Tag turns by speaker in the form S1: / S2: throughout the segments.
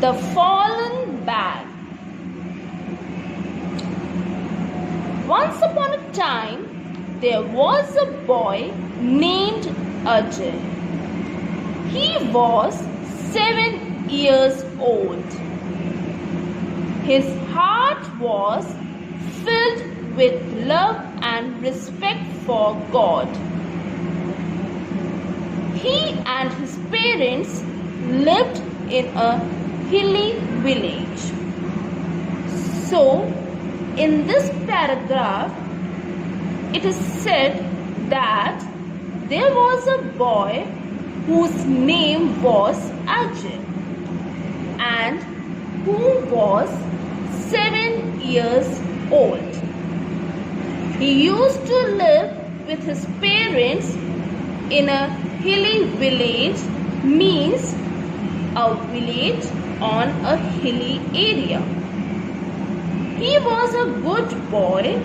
S1: The fallen bag. Once upon a time, there was a boy named Ajay. He was 7 years old. His heart was filled with love and respect for God. He and his parents lived in a hilly village. So, in this paragraph, it is said that there was a boy whose name was Ajay and who was 7 years old. He used to live with his parents in a hilly village, means a village on a hilly area. He was a good boy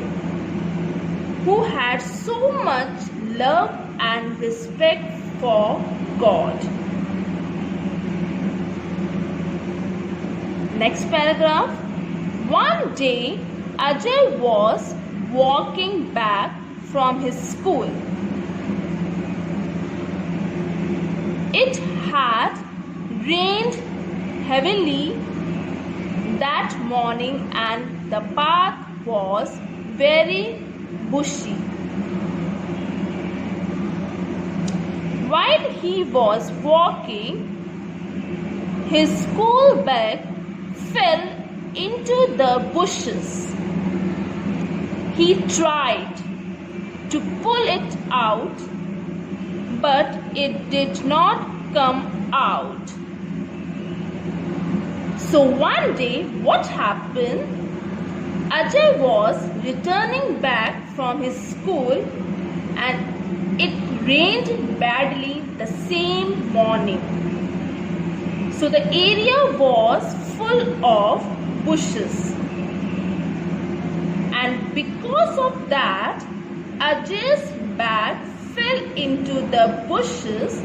S1: who had so much love and respect for God. Next paragraph. One day, Ajay was walking back from his school. It had rained heavily that morning and the path was very bushy. While he was walking, his school bag fell into the bushes. He tried to pull it out, but it did not come out. So one day, what happened? Ajay was returning back from his school and it rained badly the same morning. So the area was full of bushes. And because of that, Ajay's bag fell into the bushes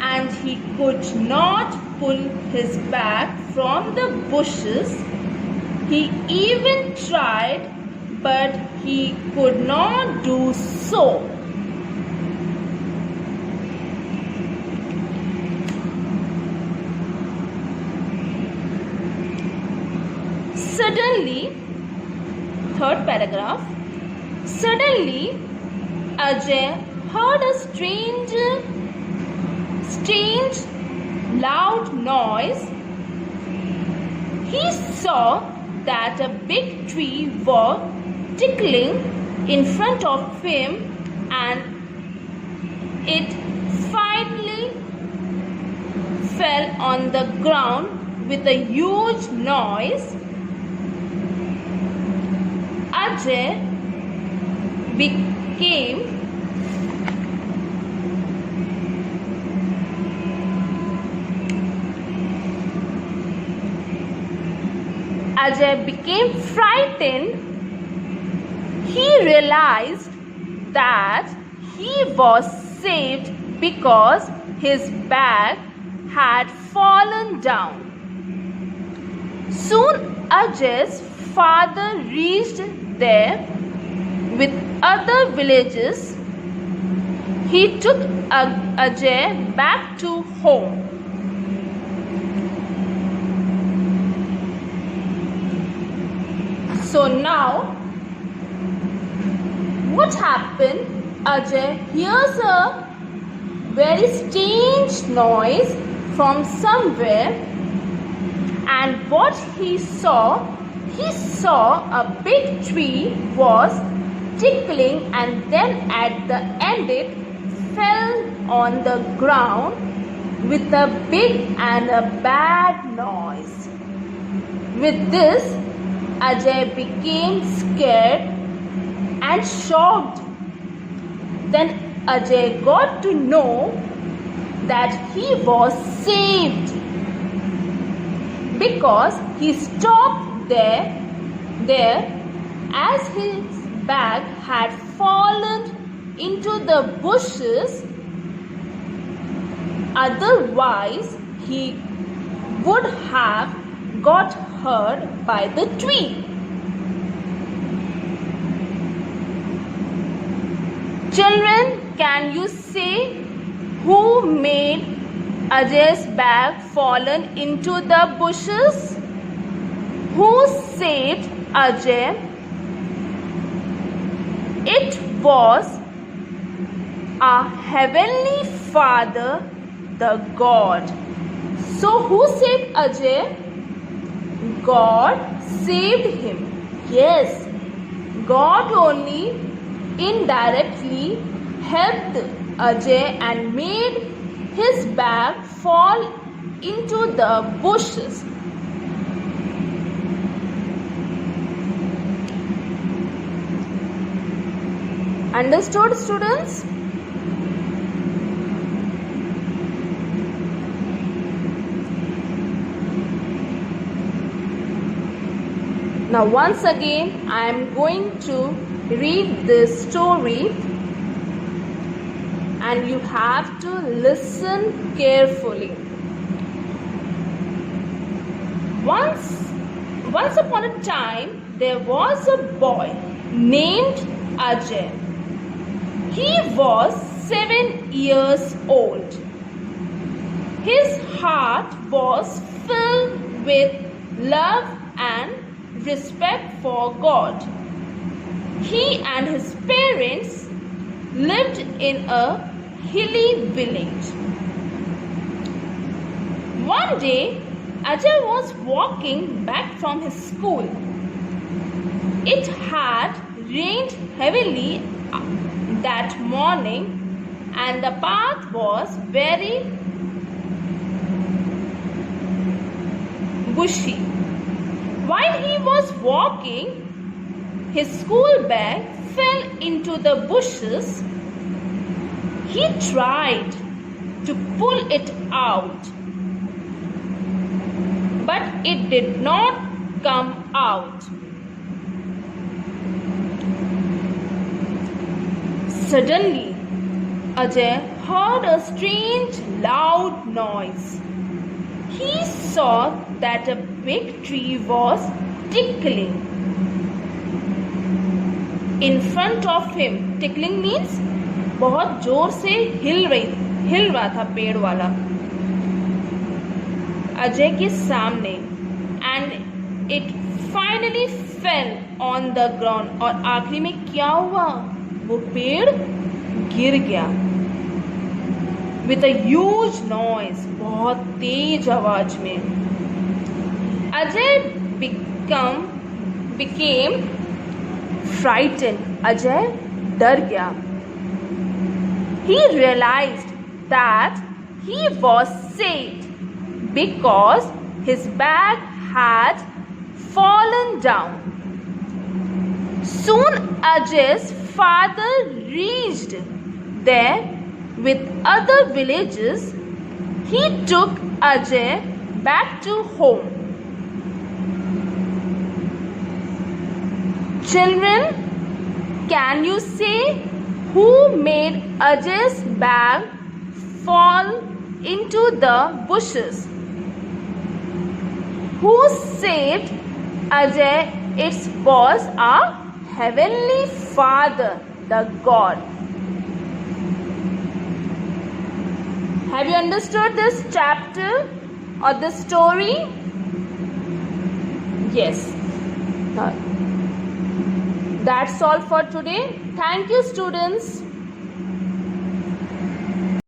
S1: and he could not pull his bag from the bushes. He even tried, but he could not do so. Suddenly, third paragraph, suddenly Ajay heard a strange loud noise. He saw that a big tree was tickling in front of him and it finally fell on the ground with a huge noise. Ajay became frightened. He realized that he was saved because his bag had fallen down. Soon Ajay's father reached there with other villagers. He took Ajay back to home. So now, what happened? Ajay hears a very strange noise from somewhere, and what he saw a big tree was tickling, and then at the end it fell on the ground with a big and a bad noise. With this, Ajay became scared and shocked. Then Ajay got to know that he was saved because he stopped there as his bag had fallen into the bushes. Otherwise, he would have got hurt by the tree. Children, can you say who made Ajay's bag fallen into the bushes? Who saved Ajay? It was our Heavenly Father, the God. So who saved Ajay? God saved him. Yes, God only indirectly helped Ajay and made his bag fall into the bushes. Understood, students? Now once again I am going to read this story and you have to listen carefully. Once upon a time there was a boy named Ajay. He was 7 years old. His heart was filled with love and respect for God. He and his parents lived in a hilly village. One day, Ajay was walking back from his school. It had rained heavily that morning and the path was very bushy. While he was walking, his school bag fell into the bushes. He tried to pull it out, but it did not come out. Suddenly, Ajay heard a strange loud noise. He saw that a big tree was tickling in front of him. Tickling means बहुत जोर से हिल रहा था पेड़ वाला अजय के सामने and it finally fell on the ground. और आखिरी में क्या हुआ? वो पेड़ गिर गया with a huge noise, बहुत तेज आवाज में. Ajay became frightened. अजय डर गया. He realized that he was saved because his bag had fallen down. Soon Ajay's father reached there with other villagers. He took Ajay back to home. Children, can you say who made Ajay's bag fall into the bushes? Who saved Ajay? It was our Heavenly Father, the God. Have you understood this chapter or this story? Yes. That's all for today. Thank you, students.